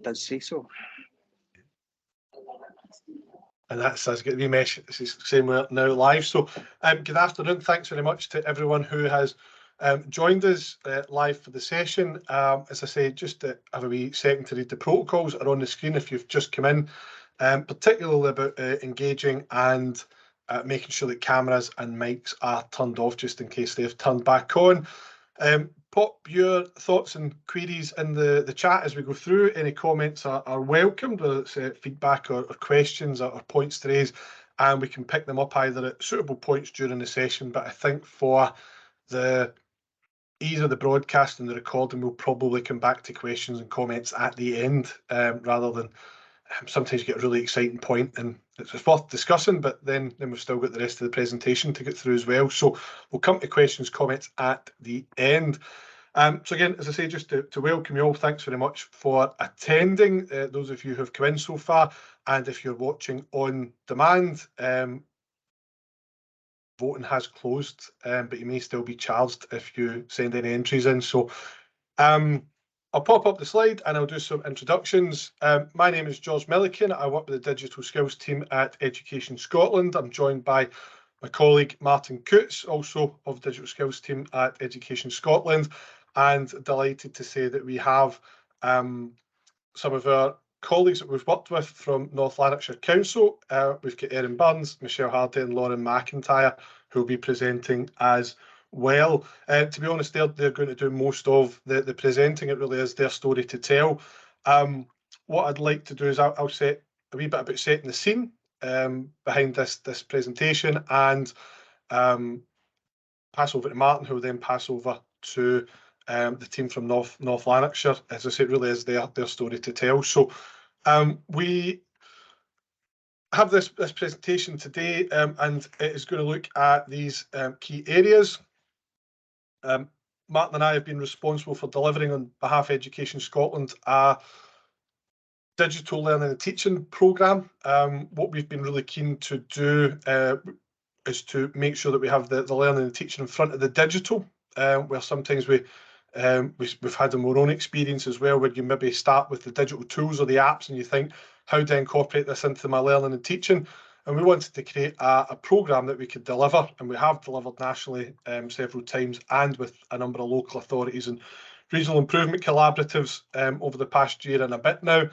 does say so. And that's going to be mesh. This is saying we're now live. So good afternoon. Thanks very much to everyone who has joined us live for the session. As I say, just to have a wee second to read the protocols are on the screen if you've just come in, particularly about engaging and making sure that cameras and mics are turned off just in case they've turned back on. Pop your thoughts and queries in the chat as we go through. Any comments are welcomed, whether it's feedback or questions or points to raise, and we can pick them up either at suitable points during the session. But I think for the ease of the broadcast and the recording, we'll probably come back to questions and comments at the end, rather than sometimes you get a really exciting point and it's worth discussing, but then we've still got the rest of the presentation to get through as well. So we'll come to questions, comments at the end. So again, as I say, just to welcome you all, thanks very much for attending, those of you who have come in so far, and if you're watching on demand, voting has closed, but you may still be charged if you send any entries in. So I'll pop up the slide and I'll do some introductions. My name is George Milliken. I work with the Digital Skills team at Education Scotland. I'm joined by my colleague Martin Coots, also of the Digital Skills team at Education Scotland, and delighted to say that we have some of our colleagues that we've worked with from North Lanarkshire Council. We've got Erin Burns, Michelle Hardie and Lauren McIntyre, who will be presenting as well. To be honest, they're going to do most of the presenting. It really is their story to tell. What I'd like to do is I'll set a wee bit about setting the scene behind this presentation, and pass over to Martin, who will then pass over to the team from North Lanarkshire. As I say, it really is their story to tell. So we have this presentation today, and it is going to look at these key areas. Martin and I have been responsible for delivering on behalf of Education Scotland a digital learning and teaching programme. What we've been really keen to do is to make sure that we have the learning and teaching in front of the digital, where sometimes we've had in our own experience as well, where you maybe start with the digital tools or the apps and you think, how do I incorporate this into my learning and teaching? And we wanted to create a programme that we could deliver, and we have delivered nationally several times, and with a number of local authorities and regional improvement collaboratives over the past year and a bit now.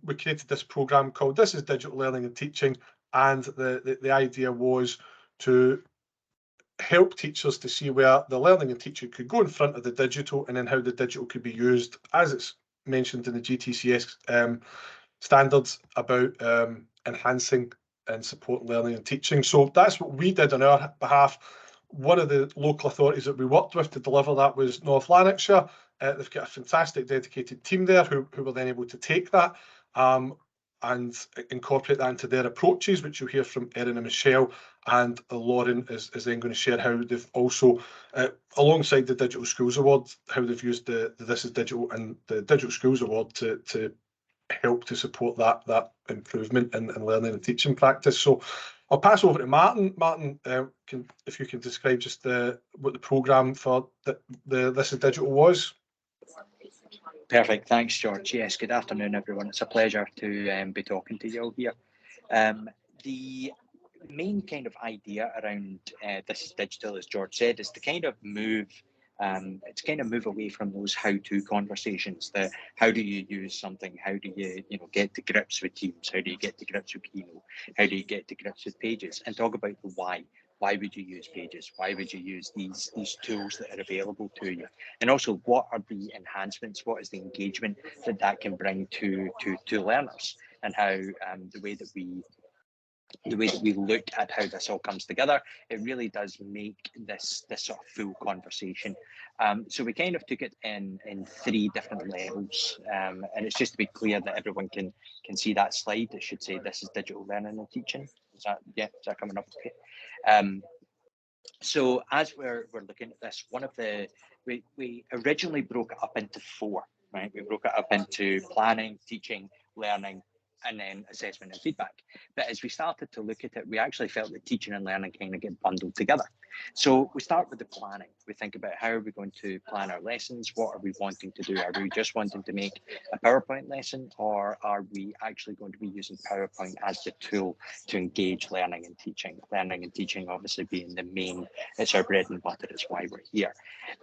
We created this programme called This is Digital Learning and Teaching, and the idea was to help teachers to see where the learning and teaching could go in front of the digital, and then how the digital could be used, as it's mentioned in the GTCS standards, about enhancing and supporting learning and teaching. So that's what we did on our behalf. One of the local authorities that we worked with to deliver that was North Lanarkshire. They've got a fantastic dedicated team there who were then able to take that and incorporate that into their approaches, which you'll hear from Erin and Michelle, and Lauren is then going to share how they've also, alongside the Digital Schools Award, how they've used the This is Digital and the Digital Schools Award to help to support that improvement in learning and teaching practice. So I'll pass over to Martin. Martin, if you can describe just what the programme for the This is Digital was. Perfect. Thanks, George. Yes, good afternoon, everyone. It's a pleasure to be talking to you all here. The main kind of idea around This is Digital, as George said, is to kind of move away from those how-to conversations. How do you use something? How do you get to grips with Teams? How do you get to grips with Keynote? How do you get to grips with Pages? And talk about the why. Why would you use Pages? Why would you use these tools that are available to you? And also, what are the enhancements? What is the engagement that can bring to learners? And how the way that we look at how this all comes together, it really does make this sort of full conversation. So we kind of took it in 3 different levels, and it's just to be clear that everyone can see that slide. It should say This is Digital Learning and Teaching. Is that coming up okay? So as we're looking at this, we originally broke it up into 4, right? We broke it up into planning, teaching, learning, and then assessment and feedback. But as we started to look at it, we actually felt that teaching and learning kind of get bundled together. So we start with the planning. We think about how are we going to plan our lessons? What are we wanting to do? Are we just wanting to make a PowerPoint lesson, or are we actually going to be using PowerPoint as the tool to engage learning and teaching? Learning and teaching obviously being the main, it's our bread and butter, it's why we're here.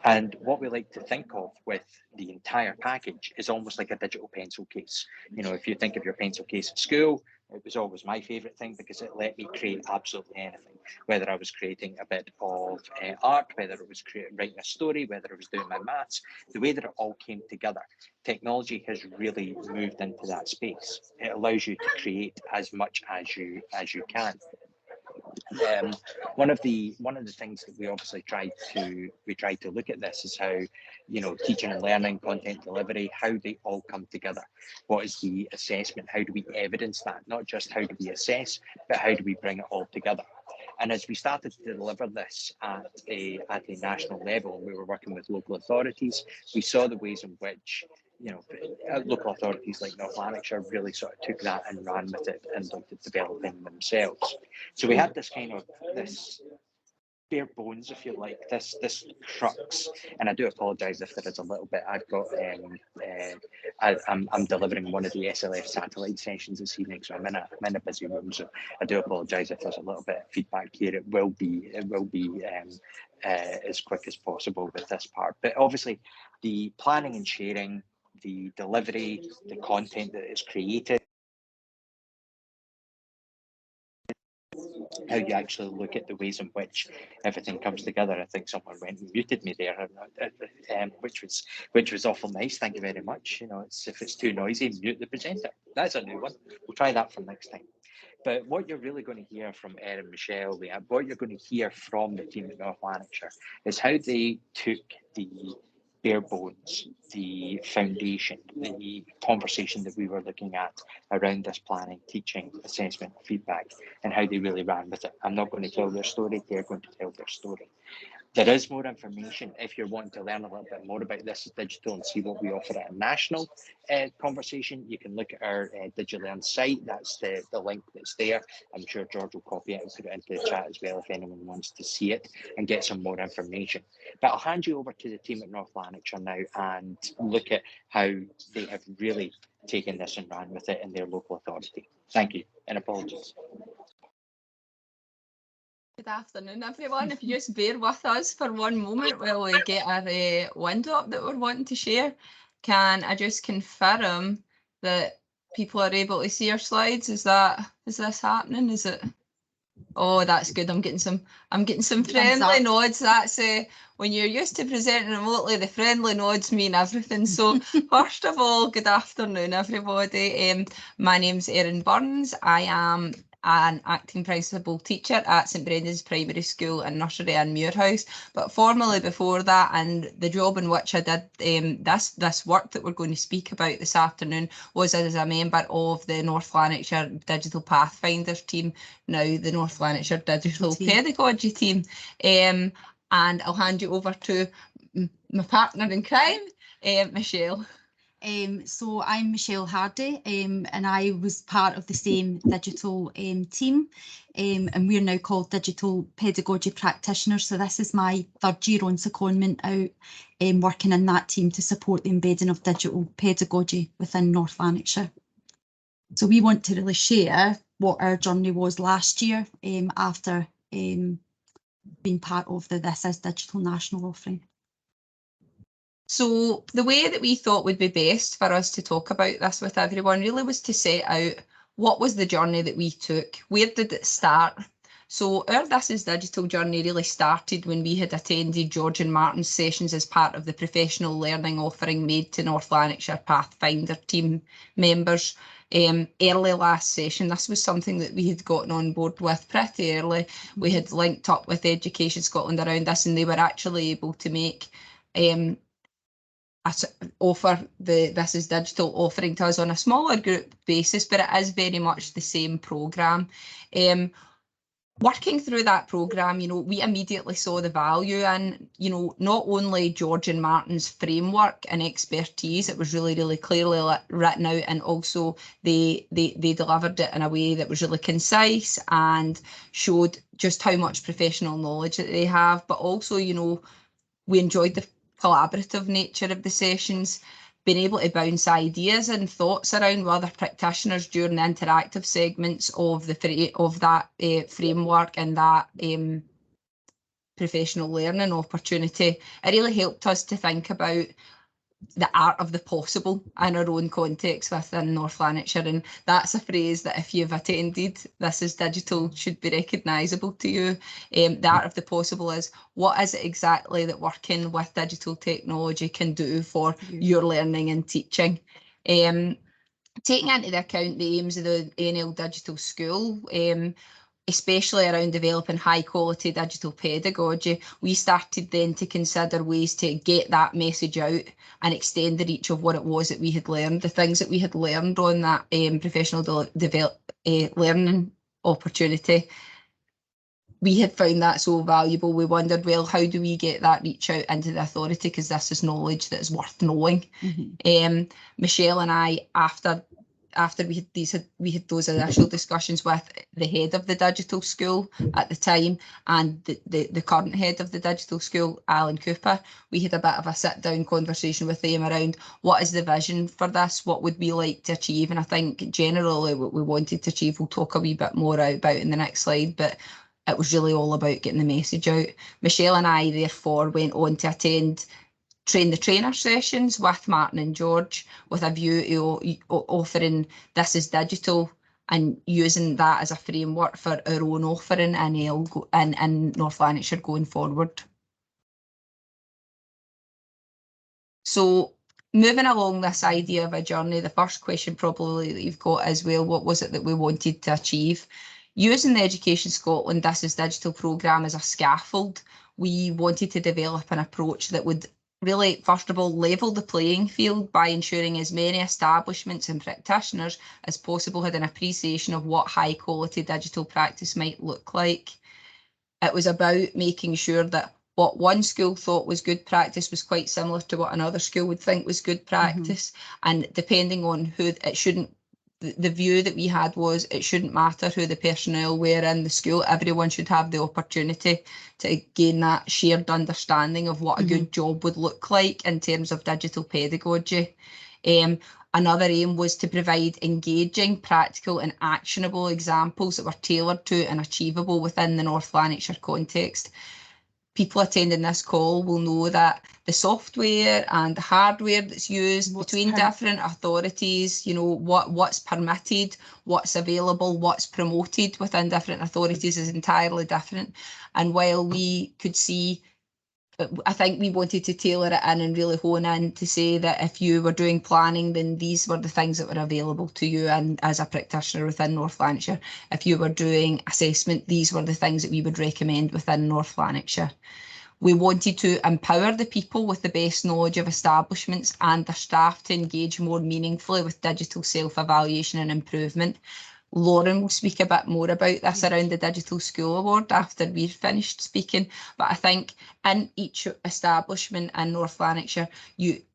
And what we like to think of with the entire package is almost like a digital pencil case. You know, if you think of your pencil case at school, it was always my favorite thing because it let me create absolutely anything, whether I was creating a bit of art, whether it was writing a story, whether it was doing my maths, the way that it all came together. Technology has really moved into that space. It allows you to create as much as you can. One of the things that we obviously tried to look at this is how, you know, teaching and learning, content delivery, how they all come together. What is the assessment? How do we evidence that? Not just how do we assess, but how do we bring it all together? And as we started to deliver this at a national level, we were working with local authorities. We saw the ways in which, you know, local authorities like North Lanarkshire really sort of took that and ran with it and looked at developing themselves. So we had this kind of this bare bones, if you like, this crux. And I do apologise if there is a little bit. I've got I'm delivering one of the SLF satellite sessions this evening, so I'm in a busy room. So I do apologise if there's a little bit of feedback here. It will be as quick as possible with this part. But obviously, the planning and sharing, the delivery, the content that is created, how you actually look at the ways in which everything comes together. I think someone went and muted me there, which was awful nice. Thank you very much. You know, if it's too noisy, mute the presenter. That's a new one. We'll try that for next time. But what you're really going to hear from Erin, Michelle, what you're going to hear from the team at North Lanarkshire is how they took the bare bones, the foundation, the conversation that we were looking at around this planning, teaching, assessment, feedback, and how they really ran with it. I'm not going to tell their story, they're going to tell their story. There is more information if you're wanting to learn a little bit more about This is Digital and see what we offer at a national conversation. You can look at our DigiLearn site. That's the link that's there. I'm sure George will copy it and put it into the chat as well if anyone wants to see it and get some more information. But I'll hand you over to the team at North Lanarkshire now and look at how they have really taken this and ran with it in their local authority. Thank you, and apologies. Good afternoon, everyone. If you just bear with us for one moment while we get our window up that we're wanting to share, can I just confirm that people are able to see our slides? Is this happening? Is it? Oh, that's good. I'm getting some friendly nods. That's when you're used to presenting remotely, the friendly nods mean everything. So first of all, good afternoon, everybody. My name's Erin Burns. I am an acting principal teacher at St Brendan's Primary School in Nursery and Muirhouse, but formerly before that, and the job in which I did this work that we're going to speak about this afternoon was as a member of the North Lanarkshire Digital Pathfinders team, now the North Lanarkshire Digital Pedagogy team. And I'll hand you over to my partner in crime, Michelle. So I'm Michelle Hardie, and I was part of the same digital team, and we're now called Digital Pedagogy Practitioners. So this is my third year on secondment out, working in that team to support the embedding of digital pedagogy within North Lanarkshire. So we want to really share what our journey was last year after being part of the This is Digital national offering. So the way that we thought would be best for us to talk about this with everyone really was to set out what was the journey that we took, where did it start? So our This is Digital journey really started when we had attended George and Martin's sessions as part of the professional learning offering made to North Lanarkshire Pathfinder team members early last session. This was something that we had gotten on board with pretty early. We had linked up with Education Scotland around this, and they were actually able to make offer the This is Digital offering to us on a smaller group basis, but it is very much the same programme. working through that programme, we immediately saw the value in, not only George and Martin's framework and expertise, it was really, really clearly written out, and also they delivered it in a way that was really concise and showed just how much professional knowledge that they have, but also, we enjoyed the collaborative nature of the sessions, being able to bounce ideas and thoughts around with other practitioners during the interactive segments of that framework and that professional learning opportunity. It really helped us to think about the art of the possible in our own context within North Lanarkshire, and that's a phrase that if you've attended This is Digital should be recognisable to you. The art of the possible is, what is it exactly that working with digital technology can do for your learning and teaching? Taking into account the aims of the NL Digital School, especially around developing high quality digital pedagogy, we started then to consider ways to get that message out and extend the reach of what it was that we had learned, the things that we had learned on that professional learning opportunity. We had found that so valuable. We wondered, well, how do we get that reach out into the authority, because this is knowledge that is worth knowing. Michelle and I, after we had those initial discussions with the head of the digital school at the time and the current head of the digital school, Alan Cooper, we had a bit of a sit-down conversation with them around what is the vision for this, what would we like to achieve, and I think generally what we wanted to achieve we'll talk a wee bit more about in the next slide, but it was really all about getting the message out. Michelle and I therefore went on to attend Train the Trainer sessions with Martin and George, with a view to offering This is Digital and using that as a framework for our own offering in North Lanarkshire going forward. So moving along this idea of a journey, the first question probably that you've got is, well, what was it that we wanted to achieve? Using the Education Scotland This is Digital programme as a scaffold, we wanted to develop an approach that would really, first of all, level the playing field by ensuring as many establishments and practitioners as possible had an appreciation of what high quality digital practice might look like. It was about making sure that what one school thought was good practice was quite similar to what another school would think was good practice. And depending on who, it shouldn't, the view that we had was it shouldn't matter who the personnel were in the school, everyone should have the opportunity to gain that shared understanding of what a good job would look like in terms of digital pedagogy. Another aim was to provide engaging, practical and actionable examples that were tailored to and achievable within the North Lanarkshire context. People attending this call will know that the software and the hardware that's used between different authorities, what's permitted, what's available, what's promoted within different authorities is entirely different. And while we could see, I think we wanted to tailor it in and really hone in to say that if you were doing planning, then these were the things that were available to you and as a practitioner within North Lanarkshire. If you were doing assessment, these were the things that we would recommend within North Lanarkshire. We wanted to empower the people with the best knowledge of establishments and their staff to engage more meaningfully with digital self-evaluation and improvement. Lauren will speak a bit more about this around the Digital School Award after we've finished speaking, but I think in each establishment in North Lanarkshire,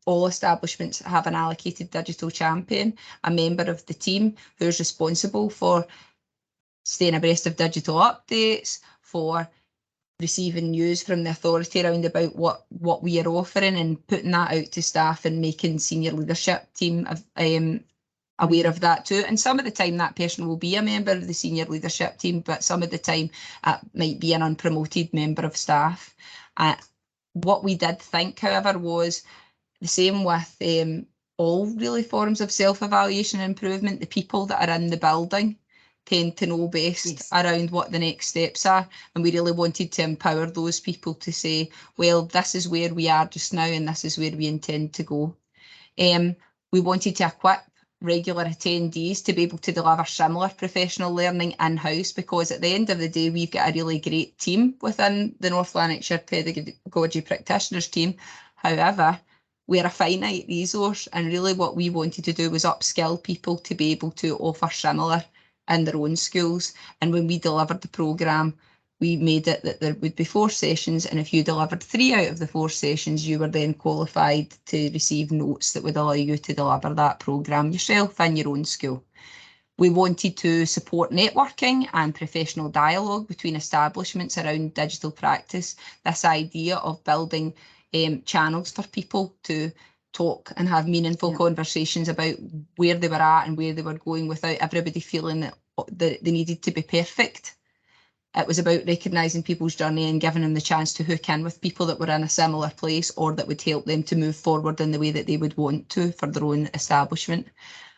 all establishments have an allocated digital champion, a member of the team who's responsible for staying abreast of digital updates, for receiving news from the authority around about what we are offering and putting that out to staff and making senior leadership team aware of that too. And some of the time that person will be a member of the senior leadership team, but some of the time it might be an unpromoted member of staff. What we did think, however, was the same with all really forms of self-evaluation and improvement. The people that are in the building tend to know best around what the next steps are, and we really wanted to empower those people to say, well, this is where we are just now and this is where we intend to go. We wanted to equip regular attendees to be able to deliver similar professional learning in-house, because at the end of the day we've got a really great team within the North Lanarkshire Pedagogy Practitioners team. However, we're a finite resource, and really what we wanted to do was upskill people to be able to offer similar in their own schools. And when we delivered the programme, we made it that there would be 4 sessions, and if you delivered 3 out of the 4 sessions, you were then qualified to receive notes that would allow you to deliver that programme yourself in your own school. We wanted to support networking and professional dialogue between establishments around digital practice. This idea of building channels for people to talk and have meaningful conversations about where they were at and where they were going without everybody feeling that they needed to be perfect. It was about recognising people's journey and giving them the chance to hook in with people that were in a similar place or that would help them to move forward in the way that they would want to for their own establishment.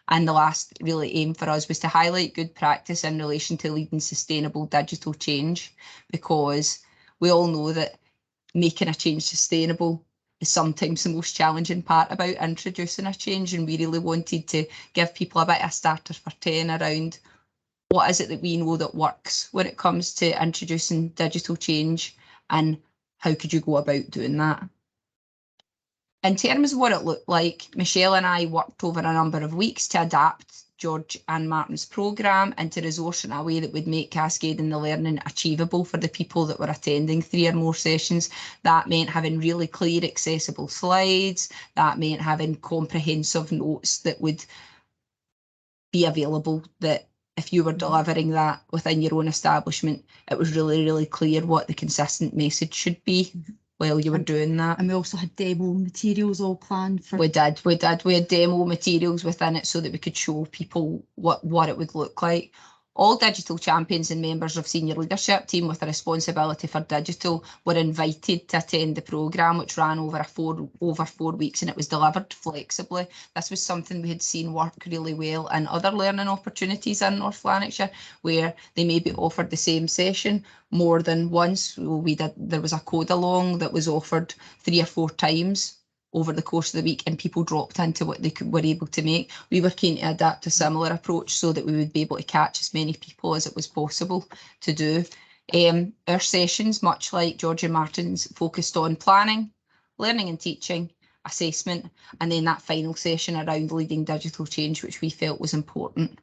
And the last really aim for us was to highlight good practice in relation to leading sustainable digital change, because we all know that making a change sustainable is sometimes the most challenging part about introducing a change, and we really wanted to give people a bit of a starter for 10 around what is it that we know that works when it comes to introducing digital change and how could you go about doing that. In terms of what it looked like, Michelle and I worked over a number of weeks to adapt George and Martin's programme and to resource in a way that would make cascading the learning achievable for the people that were attending 3 or more sessions. That meant having really clear, accessible slides. That meant having comprehensive notes that would be available, that if you were delivering that within your own establishment, it was really, really clear what the consistent message should be while you were doing that. And we also had demo materials all planned for. We did. We had demo materials within it so that we could show people what it would look like. All digital champions and members of senior leadership team with a responsibility for digital were invited to attend the programme, which ran over 4 weeks, and it was delivered flexibly. This was something we had seen work really well in other learning opportunities in North Lanarkshire, where they maybe offered the same session more than once. There was a code along that was offered 3 or 4 times over the course of the week, and people dropped into what they were able to make. We were keen to adapt a similar approach so that we would be able to catch as many people as it was possible to do. Our sessions, much like George and Martin's, focused on planning, learning and teaching, assessment, and then that final session around leading digital change, which we felt was important.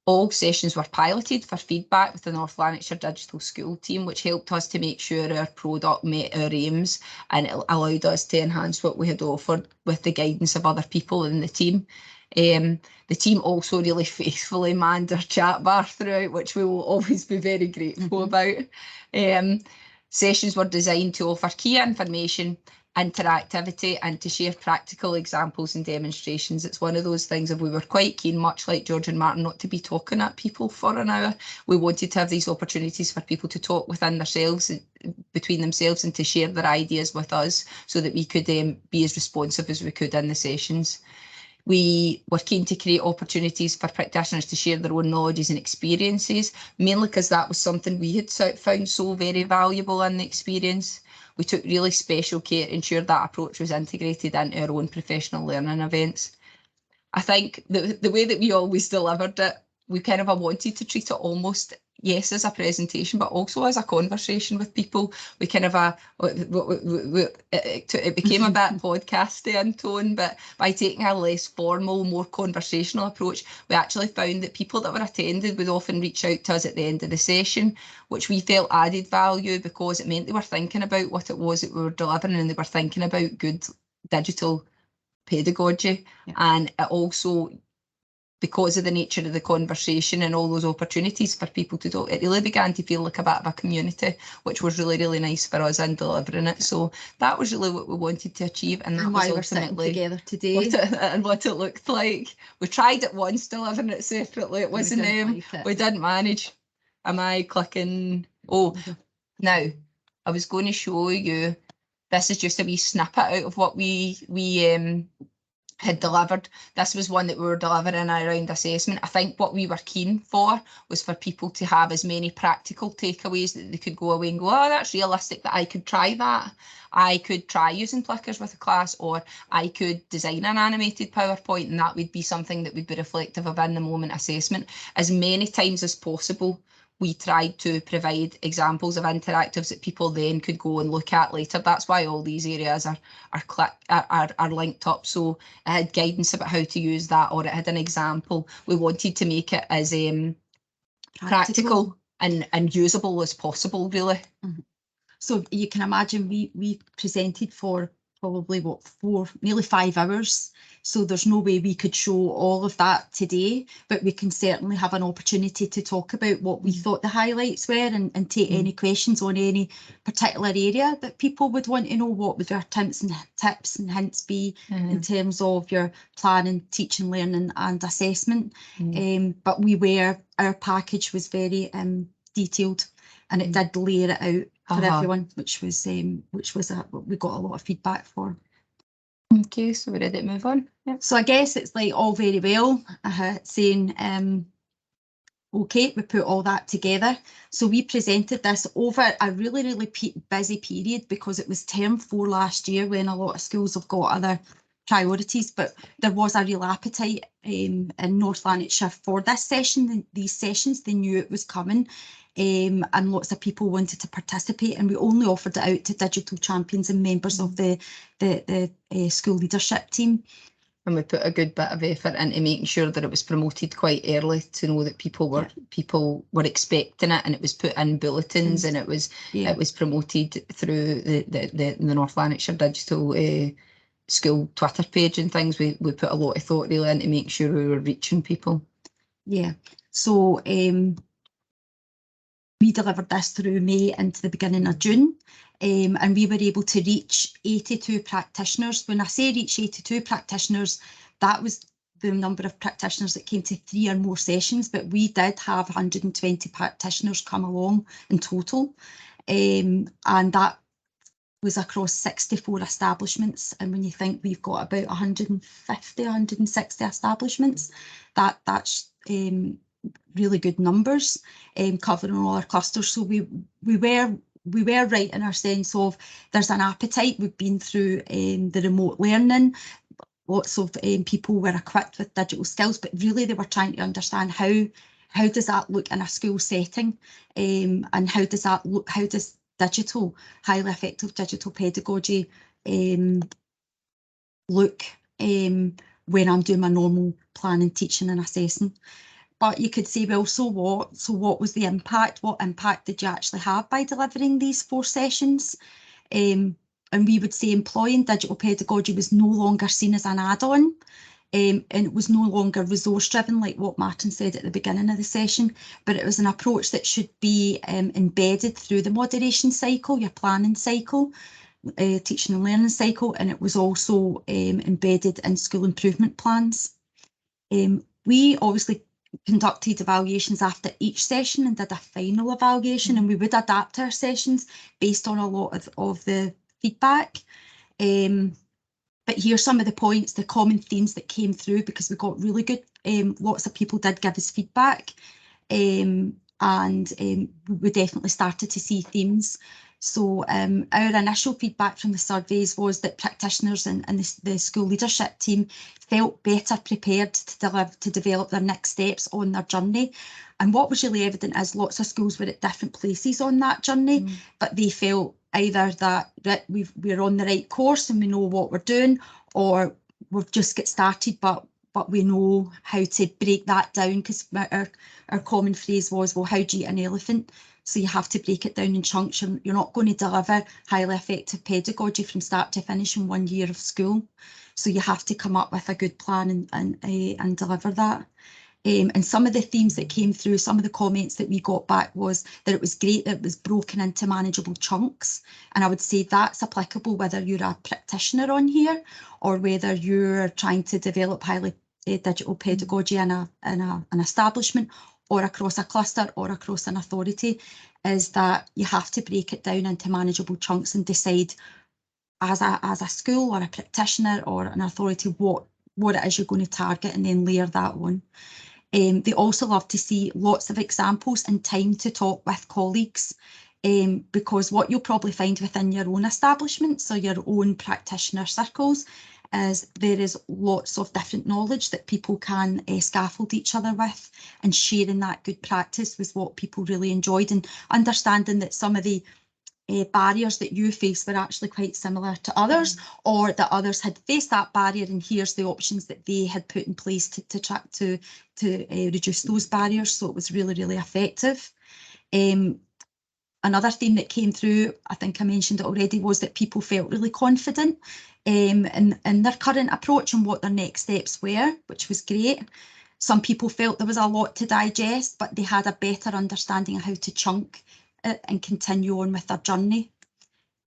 All sessions were piloted for feedback with the North Lanarkshire Digital School team, which helped us to make sure our product met our aims, and it allowed us to enhance what we had offered with the guidance of other people in the team. The team also really faithfully manned our chat bar throughout, which we will always be very grateful about. Sessions were designed to offer key information, interactivity, and to share practical examples and demonstrations. It's one of those things of we were quite keen, much like George and Martin, not to be talking at people for an hour. We wanted to have these opportunities for people to talk within themselves, between themselves, and to share their ideas with us so that we could be as responsive as we could in the sessions. We were keen to create opportunities for practitioners to share their own knowledges and experiences, mainly because that was something we had found so very valuable in the experience. We took really special care to ensure that approach was integrated into our own professional learning events. I think the way that we always delivered it, we kind of wanted to treat it almost, yes, as a presentation, but also as a conversation with people. We kind of it became a bit podcasty in tone, but by taking a less formal, more conversational approach, we actually found that people that were attended would often reach out to us at the end of the session, which we felt added value because it meant they were thinking about what it was that we were delivering, and they were thinking about good digital pedagogy. Yeah. And it also, because of the nature of the conversation and all those opportunities for people to talk, it really began to feel like a bit of a community, which was really, really nice for us in delivering it. So that was really what we wanted to achieve, and that was ultimately together today what it looked like. We tried it once, delivering it separately. It wasn't we didn't manage. Am I clicking? Oh, now I was going to show you. This is just a wee snippet out of what we had delivered. This was one that we were delivering around assessment. I think what we were keen for was for people to have as many practical takeaways that they could go away and go, oh, that's realistic, that I could try that. I could try using Plickers with a class, or I could design an animated PowerPoint, and that would be something that would be reflective of in the moment assessment. As many times as possible, we tried to provide examples of interactives that people then could go and look at later. That's why all these areas are linked up. So it had guidance about how to use that, or it had an example. We wanted to make it as practical and usable as possible, really. So you can imagine we presented for probably nearly 5 hours. So there's no way we could show all of that today, but we can certainly have an opportunity to talk about what we thought the highlights were and take any questions on any particular area that people would want to know. What would our tips and hints be in terms of your planning, teaching, learning and assessment? But our package was very detailed, and it did layer it out for everyone, which was we got a lot of feedback for. Okay, so we're ready to move on. Yeah. So I guess it's like all very well saying, okay, we put all that together. So we presented this over a really, really busy period because it was term 4 last year when a lot of schools have got other priorities, but there was a real appetite in North Lanarkshire for this session, these sessions. They knew it was coming. And lots of people wanted to participate, and we only offered it out to digital champions and members of the school leadership team. And we put a good bit of effort into making sure that it was promoted quite early to know that people were expecting it, and it was put in bulletins and it was promoted through the North Lanarkshire digital school Twitter page and things. We put a lot of thought really into making sure we were reaching people. Yeah, so we delivered this through May into the beginning of June, and we were able to reach 82 practitioners. When I say reach 82 practitioners, that was the number of practitioners that came to 3 or more sessions, but we did have 120 practitioners come along in total, and that was across 64 establishments. And when you think we've got about 150, 160 establishments, that's really good numbers, covering all our clusters. So we were right in our sense of there's an appetite. We've been through the remote learning. Lots of people were equipped with digital skills, but really they were trying to understand how does that look in a school setting, and how does digital, highly effective digital pedagogy look when I'm doing my normal planning, teaching and assessing. But you could say, well, so what? So what was the impact? What impact did you actually have by delivering these 4 sessions? And we would say employing digital pedagogy was no longer seen as an add-on, and it was no longer resource-driven, like what Martin said at the beginning of the session, but it was an approach that should be embedded through the moderation cycle, your planning cycle, teaching and learning cycle, and it was also embedded in school improvement plans. We obviously conducted evaluations after each session and did a final evaluation, and we would adapt our sessions based on a lot of the feedback. But here's some of the points, the common themes that came through, because we got really good, lots of people did give us feedback, and we definitely started to see themes. So our initial feedback from the surveys was that practitioners and the school leadership team felt better prepared to develop their next steps on their journey. And what was really evident is lots of schools were at different places on that journey, but they felt either that we're on the right course and we know what we're doing, or we've just get started, but we know how to break that down, because our common phrase was, well, how do you eat an elephant? So you have to break it down in chunks. You're not going to deliver highly effective pedagogy from start to finish in 1 year of school. So you have to come up with a good plan and deliver that. And some of the themes that came through, some of the comments that we got back was that it was great that it was broken into manageable chunks. And I would say that's applicable whether you're a practitioner on here or whether you're trying to develop highly digital pedagogy in an establishment, or across a cluster or across an authority, is that you have to break it down into manageable chunks and decide as a school or a practitioner or an authority what it is you're going to target, and then layer that on. They also love to see lots of examples and time to talk with colleagues, because what you'll probably find within your own establishments or your own practitioner circles is there is lots of different knowledge that people can scaffold each other with, and sharing that good practice was what people really enjoyed, and understanding that some of the barriers that you face were actually quite similar to others, or that others had faced that barrier, and here's the options that they had put in place to try to reduce those barriers. So it was really, really effective. Another theme that came through, I think I mentioned it already, was that people felt really confident in their current approach and what their next steps were, which was great. Some people felt there was a lot to digest, but they had a better understanding of how to chunk it and continue on with their journey.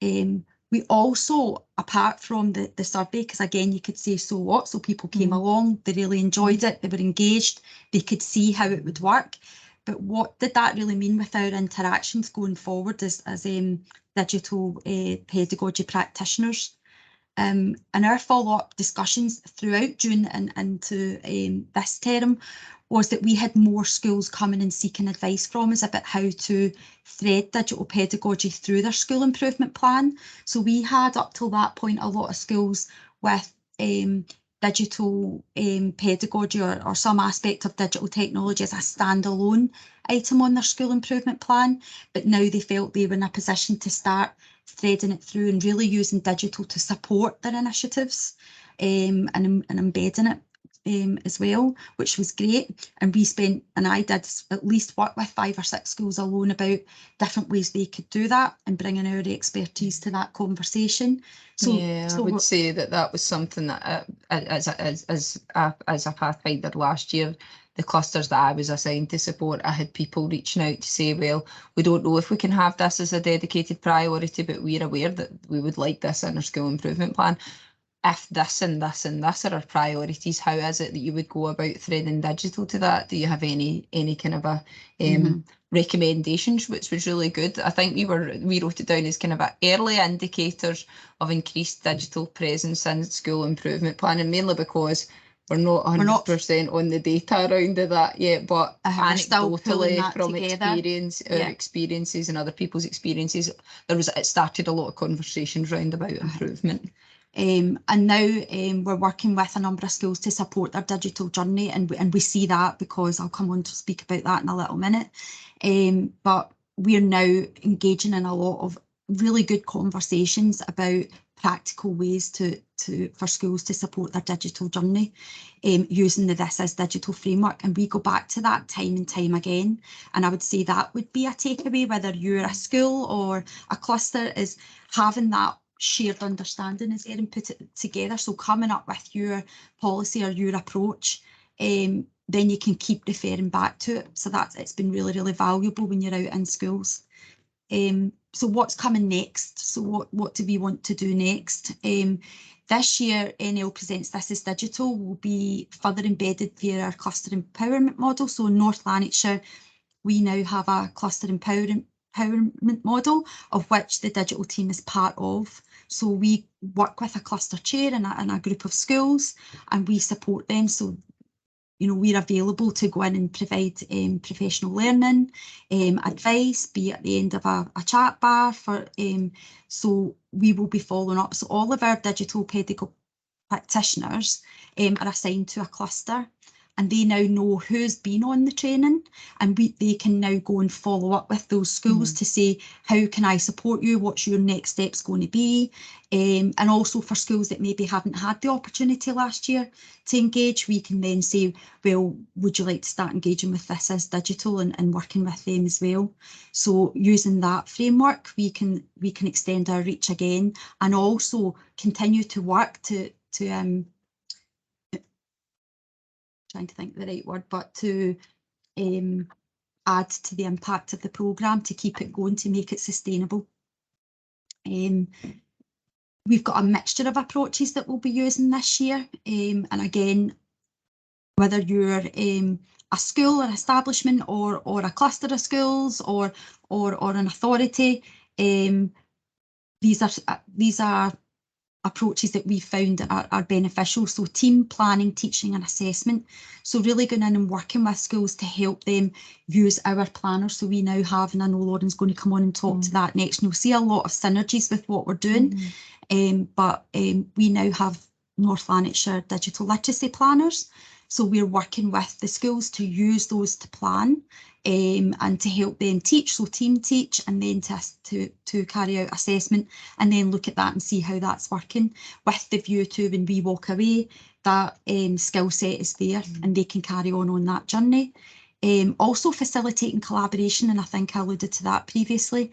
We also, apart from the survey, because again, you could say, so what? So people came along, they really enjoyed it, they were engaged, they could see how it would work. But what did that really mean with our interactions going forward as digital pedagogy practitioners? And our follow-up discussions throughout June and into this term was that we had more schools coming and seeking advice from us about how to thread digital pedagogy through their school improvement plan. So we had up till that point a lot of schools with digital pedagogy or some aspect of digital technology as a standalone item on their school improvement plan, but now they felt they were in a position to start threading it through and really using digital to support their initiatives and embedding it as well, which was great. And we spent, and I did at least work with 5 or 6 schools alone about different ways they could do that and bringing our expertise to that conversation. So yeah, I would say that was something that as a Pathfinder last year, the clusters that I was assigned to support, I had people reaching out to say, well, we don't know if we can have this as a dedicated priority, but we're aware that we would like this in our school improvement plan. If this and this and this are our priorities, how is it that you would go about threading digital to that? Do you have any kind of a recommendations, which was really good? I think we wrote it down as kind of early indicators of increased digital presence in school improvement plan, and mainly because we're not 100% on the data around that yet, but anecdotally from experience, our experiences and other people's experiences, it started a lot of conversations round about improvement. And now we're working with a number of schools to support their digital journey, and we see that because I'll come on to speak about that in a little minute. But we're now engaging in a lot of really good conversations about practical ways for schools to support their digital journey using the This Is Digital framework, and we go back to that time and time again. And I would say that would be a takeaway, whether you're a school or a cluster, is having that shared understanding, as Erin put it together. So coming up with your policy or your approach, then you can keep referring back to it. So it's been really, really valuable when you're out in schools. So what's coming next? So what do we want to do next? This year, NL Presents This Is Digital will be further embedded via our cluster empowerment model. So in North Lanarkshire, we now have a cluster empowerment model of which the digital team is part of. So we work with a cluster chair and a group of schools, and we support them. So, you know, we're available to go in and provide professional learning, advice, be at the end of a chat bar for. So we will be following up. So all of our digital pedagogy practitioners are assigned to a cluster, and they now know who's been on the training, and they can now go and follow up with those schools to say, how can I support you? What's your next steps going to be? And also for schools that maybe haven't had the opportunity last year to engage, we can then say, well, would you like to start engaging with This Is Digital and working with them as well? So using that framework, we can extend our reach again, and also continue to work to trying to think the right word, but to add to the impact of the programme, to keep it going, to make it sustainable. We've got a mixture of approaches that we'll be using this year, and again, whether you're a school or establishment or a cluster of schools or an authority, these are approaches that we found are beneficial. So team planning, teaching and assessment. So really going in and working with schools to help them use our planners. So we now have, and I know Lauren's going to come on and talk to that next, and you'll see a lot of synergies with what we're doing. But we now have North Lanarkshire digital literacy planners. So we're working with the schools to use those to plan and to help them teach, so team teach, and then to carry out assessment and then look at that and see how that's working, with the view to when we walk away, that skill set is there and they can carry on that journey. Also facilitating collaboration, and I think I alluded to that previously.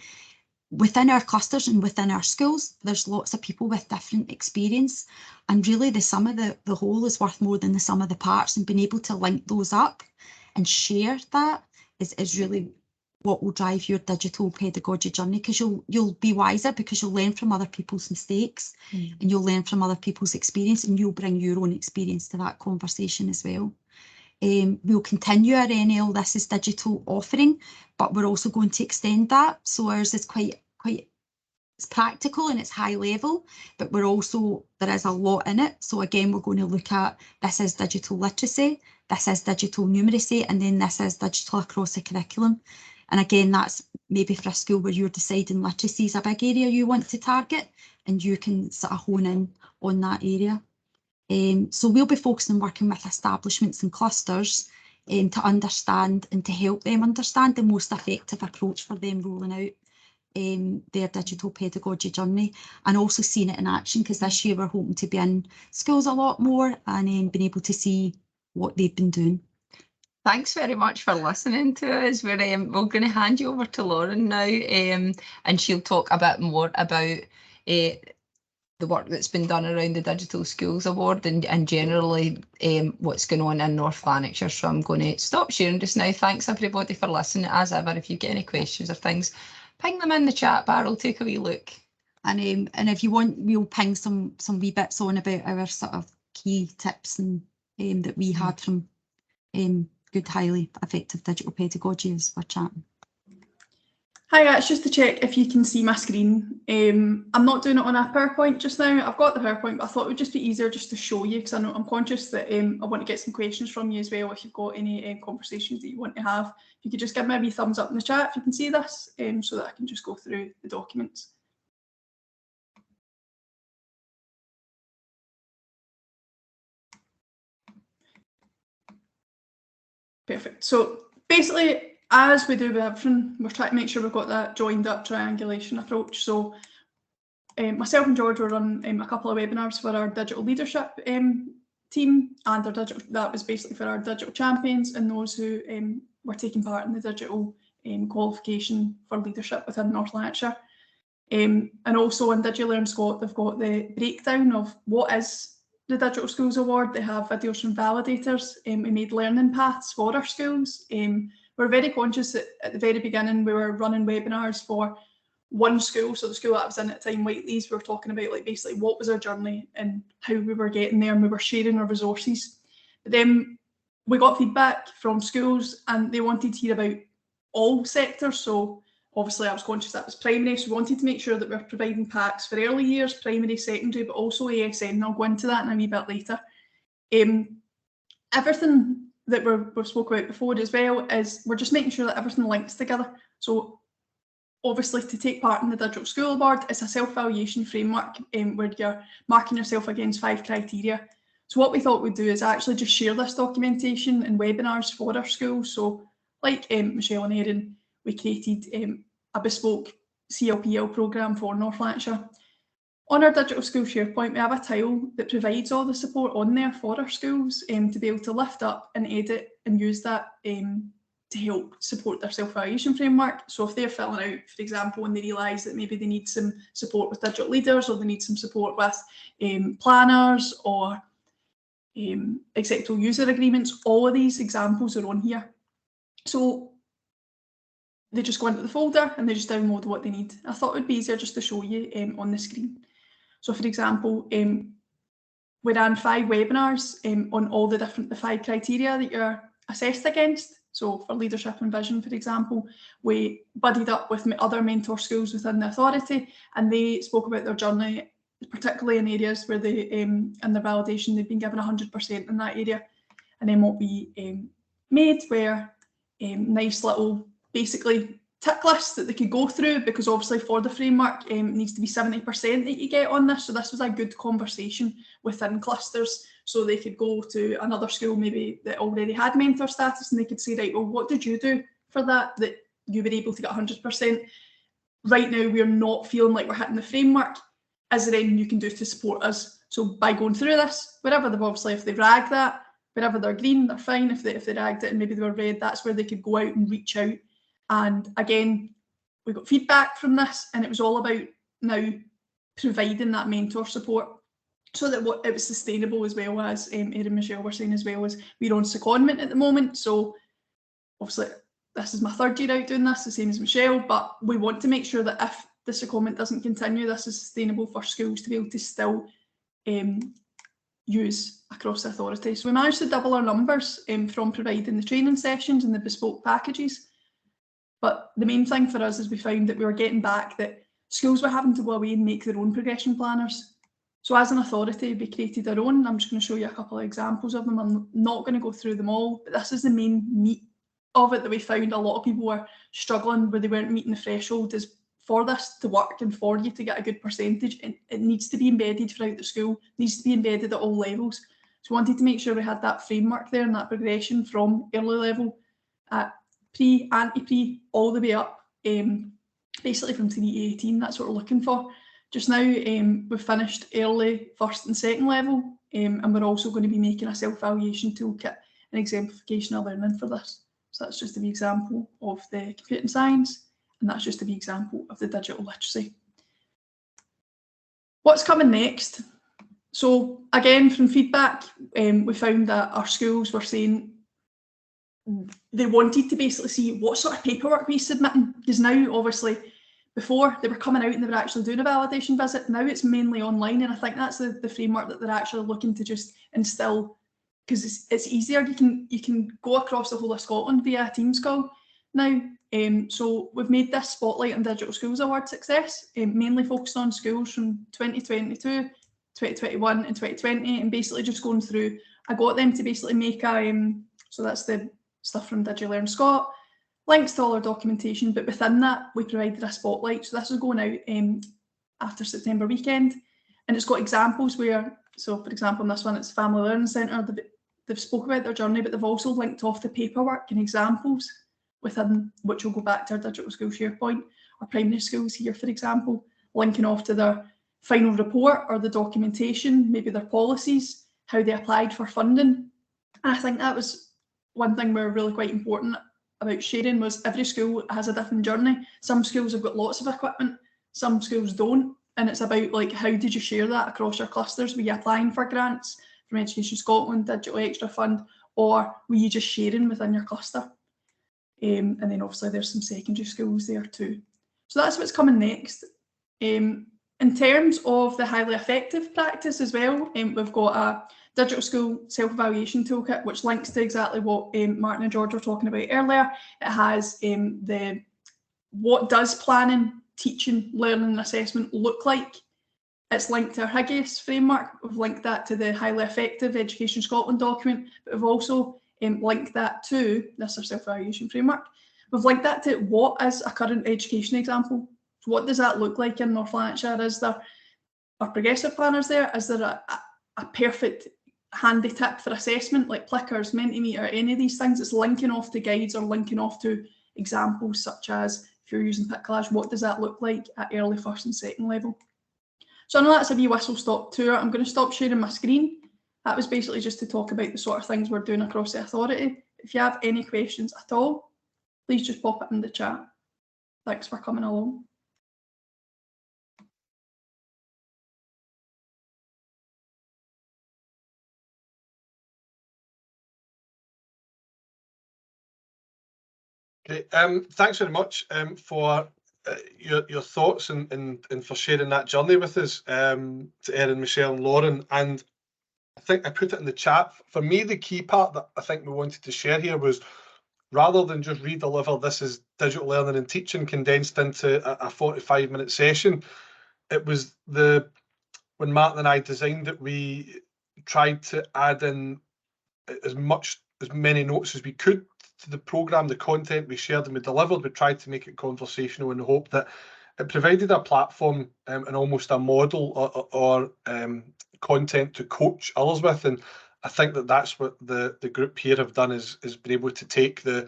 Within our clusters and within our schools, there's lots of people with different experience, and really the sum of the whole is worth more than the sum of the parts, and being able to link those up and share that is really what will drive your digital pedagogy journey, because you'll be wiser, because you'll learn from other people's mistakes and you'll learn from other people's experience, and you'll bring your own experience to that conversation as well. We'll continue our NL This is Digital offering, but we're also going to extend that. So ours is quite it's practical and it's high level, but there is a lot in it. So again, we're going to look at this is digital literacy, this is digital numeracy, and then this is digital across the curriculum. And again, that's maybe for a school where you're deciding literacy is a big area you want to target, and you can sort of hone in on that area. So we'll be focusing on working with establishments and clusters to understand and to help them understand the most effective approach for them rolling out their digital pedagogy journey, and also seeing it in action, because this year we're hoping to be in schools a lot more and being able to see what they've been doing. Thanks very much for listening to us. We're going to hand you over to Lauren now, and she'll talk a bit more about the work that's been done around the Digital Schools Award and generally what's going on in North Lanarkshire. So I'm going to stop sharing just now. Thanks everybody for listening. As ever, if you get any questions or things, ping them in the chat bar. I'll take a wee look. And if you want, we'll ping some wee bits on about our sort of key tips and that we had from good, highly effective digital pedagogy as we're chatting. Hi, it's just to check if you can see my screen. I'm not doing it on a PowerPoint just now. I've got the PowerPoint, but I thought it would just be easier just to show you, because I'm conscious that I want to get some questions from you as well. If you've got any conversations that you want to have, if you could just give me a wee thumbs up in the chat if you can see this, so that I can just go through the documents. Perfect. So basically, as we do with everything, we're trying to make sure we've got that joined up triangulation approach. So myself and George were on a couple of webinars for our digital leadership team, and that was basically for our digital champions and those who were taking part in the digital qualification for leadership within North Lanarkshire. And also in DigiLearn Scott, they've got the breakdown of what is the Digital Schools Award. They have videos from validators. We made learning paths for our schools. We're very conscious that at the very beginning we were running webinars for one school. So the school that I was in at the time, Whiteley's, we were talking about like basically what was our journey and how we were getting there, and we were sharing our resources. But then we got feedback from schools and they wanted to hear about all sectors. So obviously I was conscious that was primary, so we wanted to make sure that we're providing packs for early years, primary, secondary, but also ASN, and I'll go into that in a wee bit later. Everything that we've spoke about before as well is we're just making sure that everything links together. So obviously to take part in the Digital School Award, it's a self-evaluation framework where you're marking yourself against 5 criteria. So what we thought we'd do is actually just share this documentation in webinars for our schools. So like Michelle and Erin, we created a bespoke CLPL programme for North Lanarkshire. On our Digital School SharePoint, we have a tile that provides all the support on there for our schools to be able to lift up and edit and use that to help support their self-evaluation framework. So if they're filling out, for example, and they realise that maybe they need some support with digital leaders, or they need some support with planners or acceptable user agreements, all of these examples are on here. So they just go into the folder and they just download what they need. I thought it would be easier just to show you on the screen. So for example, we ran 5 webinars on all the 5 criteria that you're assessed against. So for leadership and vision, for example, we buddied up with other mentor schools within the authority, and they spoke about their journey, particularly in areas where they, in their validation, they've been given 100% in that area. And then what we made were nice little, basically tick list that they could go through, because obviously for the framework it needs to be 70% that you get on this. So this was a good conversation within clusters, so they could go to another school maybe that already had mentor status, and they could say, right, well, what did you do for that you were able to get 100%? Right now we're not feeling like we're hitting the framework. Is there anything you can do to support us? So by going through this, wherever they've obviously, if they rag that, wherever they're green, they're fine. If they ragged it and maybe they were red, that's where they could go out and reach out. And again, we got feedback from this, and it was all about now providing that mentor support so that it was sustainable, as well as Erin and Michelle were saying, as well as we're on secondment at the moment. So obviously this is my 3rd year out doing this, the same as Michelle, but we want to make sure that if the secondment doesn't continue, this is sustainable for schools to be able to still use across the authority. So we managed to double our numbers from providing the training sessions and the bespoke packages. But the main thing for us is we found that we were getting back that schools were having to go away and make their own progression planners. So as an authority, we created our own. I'm just going to show you a couple of examples of them. I'm not going to go through them all, but this is the main meat of it that we found a lot of people were struggling, where they weren't meeting the threshold. Is for this to work and for you to get a good percentage, it needs to be embedded throughout the school, needs to be embedded at all levels. So we wanted to make sure we had that framework there and that progression from early level at pre, anti-pre, all the way up, basically from 3 to 18. That's what we're looking for. Just now, we've finished early 1st and 2nd level, and we're also going to be making a self-evaluation toolkit and exemplification of learning for this. So that's just to be an example of the computing science, and that's just to be an example of the digital literacy. What's coming next? So again, from feedback, we found that our schools were saying they wanted to basically see what sort of paperwork we submitting, because now obviously before they were coming out and they were actually doing a validation visit. Now it's mainly online, and I think that's the framework that they're actually looking to just instill, because it's easier. You can go across the whole of Scotland via a Teams call now. So we've made this Spotlight on Digital Schools Award success, mainly focused on schools from 2022, 2021 and 2020, and basically just going through, I got them to basically make a, so that's the stuff from DigiLearn Scott, links to all our documentation, but within that we provided a spotlight. So this is going out after September weekend, and it's got examples where, so for example in this one it's Family Learning Centre, they've spoke about their journey, but they've also linked off the paperwork and examples within which will go back to our digital school SharePoint. Our primary schools here, for example, linking off to their final report or the documentation, maybe their policies, how they applied for funding. And I think that was one thing we were really quite important about sharing, was every school has a different journey. Some schools have got lots of equipment, some schools don't, and it's about like, how did you share that across your clusters? Were you applying for grants from Education Scotland, Digital Extra Fund, or were you just sharing within your cluster? And then obviously there's some secondary schools there too. So that's what's coming next. In terms of the highly effective practice as well, we've got a digital school self-evaluation toolkit, which links to exactly what Martin and George were talking about earlier. It has what does planning, teaching, learning and assessment look like. It's linked to our Hardie framework. We've linked that to the highly effective Education Scotland document, but we've also linked that to this self-evaluation framework. We've linked that to what is a current education example. So what does that look like in North Lanarkshire? Is there our progressive planners there? Is there a perfect handy tip for assessment like Plickers, Mentimeter, any of these things? It's linking off to guides or linking off to examples, such as if you're using Pit Collage, what does that look like at early 1st and 2nd level? So I know that's a wee whistle-stop tour. I'm going to stop sharing my screen. That was basically just to talk about the sort of things we're doing across the authority. If you have any questions at all, please just pop it in the chat. Thanks for coming along. Great. Thanks very much for your thoughts and for sharing that journey with us, to Erin, Michelle and Lauren. And I think I put it in the chat. For me, the key part that I think we wanted to share here was, rather than just re-deliver this as digital learning and teaching condensed into a 45-minute session, it was when Martin and I designed it, we tried to add in as many notes as we could to the programme, the content we shared and we delivered, we tried to make it conversational in the hope that it provided a platform and almost a model or content to coach others with. And I think that that's what the group here have done, is been able to take the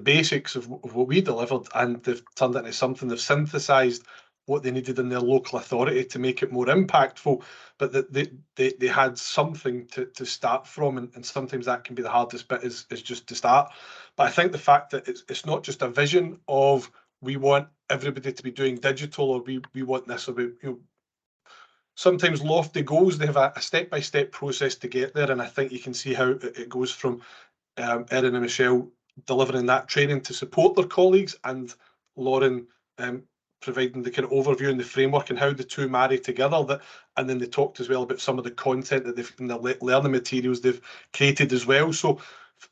basics of what we delivered, and they've turned it into something. They've synthesised what they needed in their local authority to make it more impactful, but that they had something to start from, and sometimes that can be the hardest bit, is just to start. But I think the fact that it's not just a vision of we want everybody to be doing digital, or we want this, or we, you know, sometimes lofty goals, they have a step-by-step process to get there, and I think you can see how it goes from Erin and Michelle delivering that training to support their colleagues, and Lauren providing the kind of overview and the framework and how the two marry together. And then they talked as well about some of the content that they've in the learning materials they've created as well. So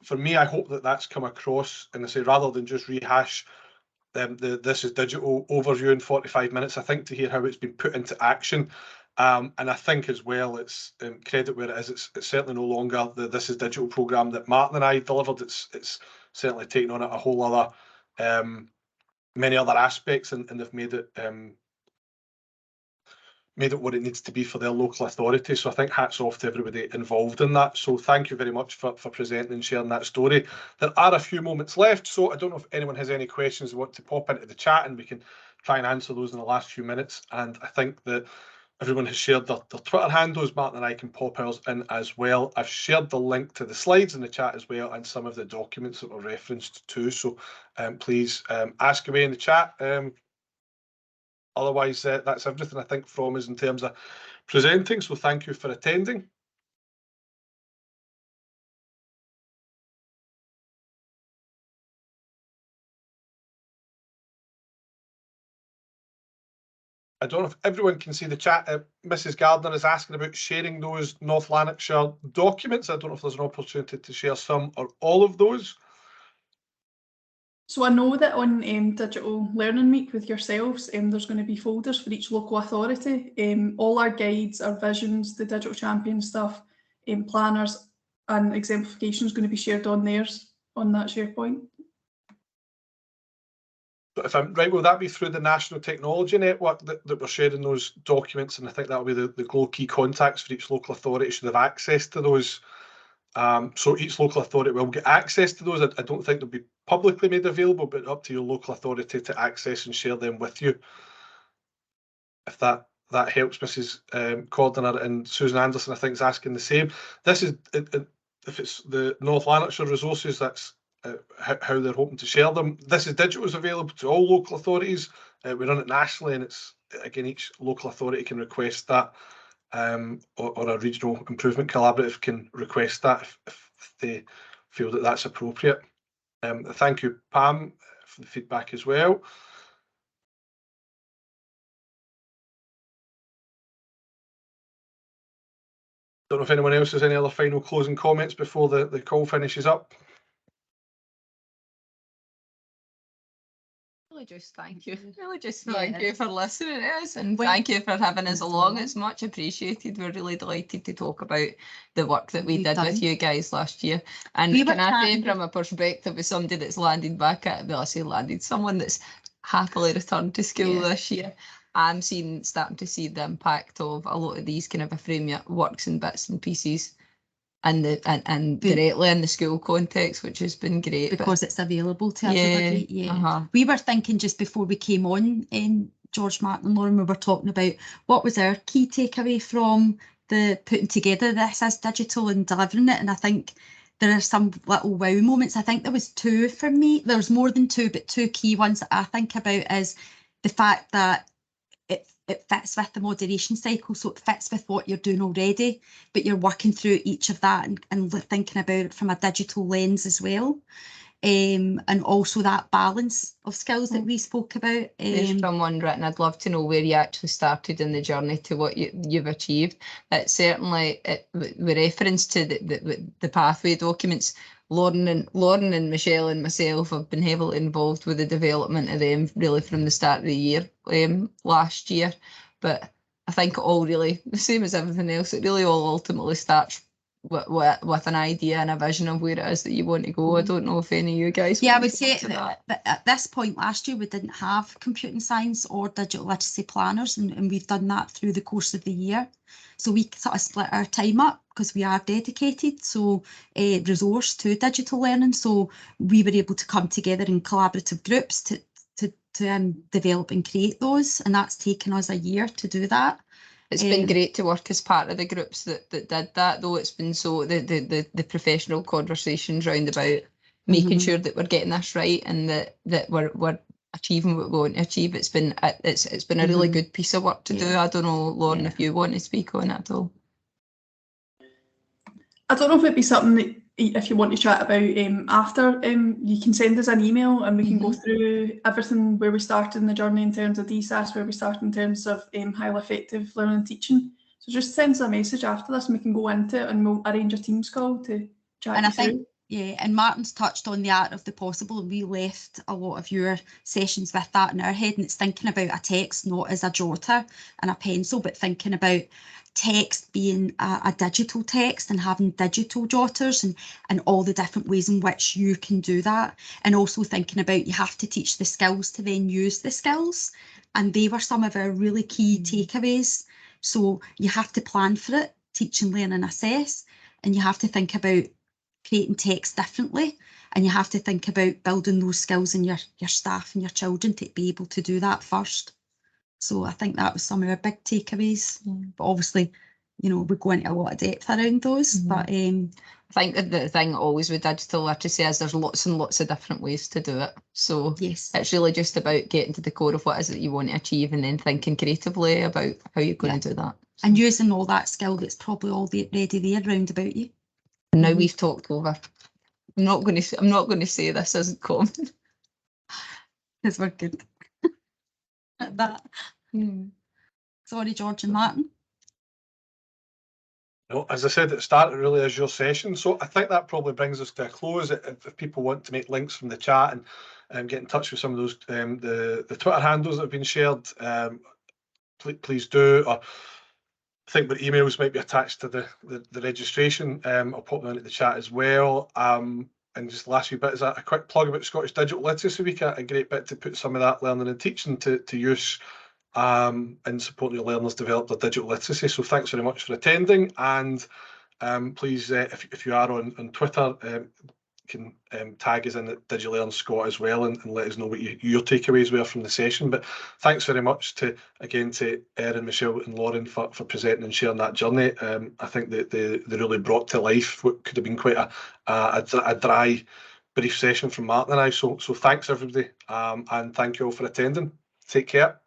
for me, I hope that that's come across, and I say, rather than just rehash this is digital overview in 45 minutes, I think to hear how it's been put into action. And I think as well, it's credit where it is. It's certainly no longer the This Is Digital programme that Martin and I delivered. It's certainly taken on a whole other, many other aspects, and they've made it what it needs to be for their local authority. So I think hats off to everybody involved in that. So thank you very much for presenting and sharing that story. There are a few moments left, so I don't know if anyone has any questions they want to pop into the chat, and we can try and answer those in the last few minutes. And I think that everyone has shared their Twitter handles. Martin and I can pop ours in as well. I've shared the link to the slides in the chat as well, and some of the documents that were referenced too. So please ask away in the chat. Otherwise, that's everything I think from us in terms of presenting. So thank you for attending. I don't know if everyone can see the chat. Mrs. Gardner is asking about sharing those North Lanarkshire documents. I don't know if there's an opportunity to share some or all of those. So I know that on Digital Learning Week with yourselves, there's going to be folders for each local authority. All our guides, our visions, the digital champion stuff, planners and exemplification is going to be shared on theirs, on that SharePoint. But if I'm right, will that be through the National Technology Network that we're sharing those documents? And I think that'll be the global key contacts for each local authority should have access to those. So each local authority will get access to those. I don't think they'll be publicly made available, but up to your local authority to access and share them with you. If that helps, Mrs. Cordiner, and Susan Anderson, I think, is asking the same. This is, if it's the North Lanarkshire resources, that's how they're hoping to share them. This Is Digital is available to all local authorities. We run it nationally, and it's, again, each local authority can request that, or a regional improvement collaborative can request that if they feel that that's appropriate. Thank you, Pam, for the feedback as well. Don't know if anyone else has any other final closing comments before the call finishes up. Really just thank you. Really just thank you for listening to us, and thank you for having us along. It's much appreciated. We're really delighted to talk about the work that we did with you guys last year. And can I say, from a perspective of somebody that's landed back at, well, I say landed, someone that's happily returned to school this year, I'm starting to see the impact of a lot of these kind of a framework works and bits and pieces, and directly in the school context, which has been great. Because it's available to everybody. We were thinking just before we came on, George, Martin and Lauren, we were talking about what was our key takeaway from the putting together This Is Digital and delivering it. And I think there are some little wow moments. I think there was two for me. There's more than two, but two key ones that I think about is the fact that it fits with the moderation cycle, so it fits with what you're doing already, but you're working through each of that and thinking about it from a digital lens as well. And also that balance of skills that we spoke about. There's someone written, I'd love to know where you actually started in the journey to what you've achieved. It's certainly, with reference to the pathway documents, Lauren and Michelle and myself have been heavily involved with the development of them really from the start of the year last year. But I think it all really, the same as everything else, it really all ultimately starts with an idea and a vision of where it is that you want to go. I don't know if any of you guys. Yeah, I want would to say talk to that. that at this point last year, we didn't have computing science or digital literacy planners, and we've done that through the course of the year. So we sort of split our time up because we are dedicated, so resource to digital learning. So we were able to come together in collaborative groups to develop and create those, and that's taken us a year to do that. It's been great to work as part of the groups that did that, though. It's been so the professional conversations round about making sure that we're getting this right and that we're achieving what we want to achieve. It's been a really good piece of work to do. I don't know, Lauren, if you want to speak on it at all. I don't know if it'd be something that if you want to chat about after, you can send us an email and we can go through everything where we started in the journey in terms of DSAS, where we started in terms of highly effective learning and teaching. So just send us a message after this and we can go into it and we'll arrange a Teams call to chat And you I think, through. yeah, and Martin's touched on the art of the possible, and we left a lot of your sessions with that in our head, and it's thinking about a text not as a jotter and a pencil, but thinking about text being a digital text and having digital jotters and all the different ways in which you can do that, and also thinking about you have to teach the skills to then use the skills, and they were some of our really key takeaways. So you have to plan for it, teach and learn and assess, and you have to think about creating text differently, and you have to think about building those skills in your staff and your children to be able to do that first. So I think that was some of our big takeaways, but obviously, you know, we go into a lot of depth around those. But I think that the thing always with digital literacy is there's lots and lots of different ways to do it. So yes, it's really just about getting to the core of what is it you want to achieve and then thinking creatively about how you're going to do that. And using all that skill that's probably already there round about you. And now we've talked over. I'm not going to say this isn't common because we're good at that. Sorry, George and Martin. No, as I said at the start, it really is your session. So I think that probably brings us to a close. If people want to make links from the chat and get in touch with some of those the Twitter handles that have been shared, please do. Or I think my emails might be attached to the registration. I'll pop them into the chat as well. And just the last wee bit is a quick plug about Scottish Digital Literacy Week, a great bit to put some of that learning and teaching to use and supporting your learners develop their digital literacy. So thanks very much for attending, and please, if you are on Twitter, can tag us in at Digital Learn Scott as well, and let us know what your takeaways were from the session. But thanks very much to Erin, Michelle and Lauren for presenting and sharing that journey. I think that they really brought to life what could have been quite a dry, brief session from Martin and I. So thanks everybody, and thank you all for attending. Take care.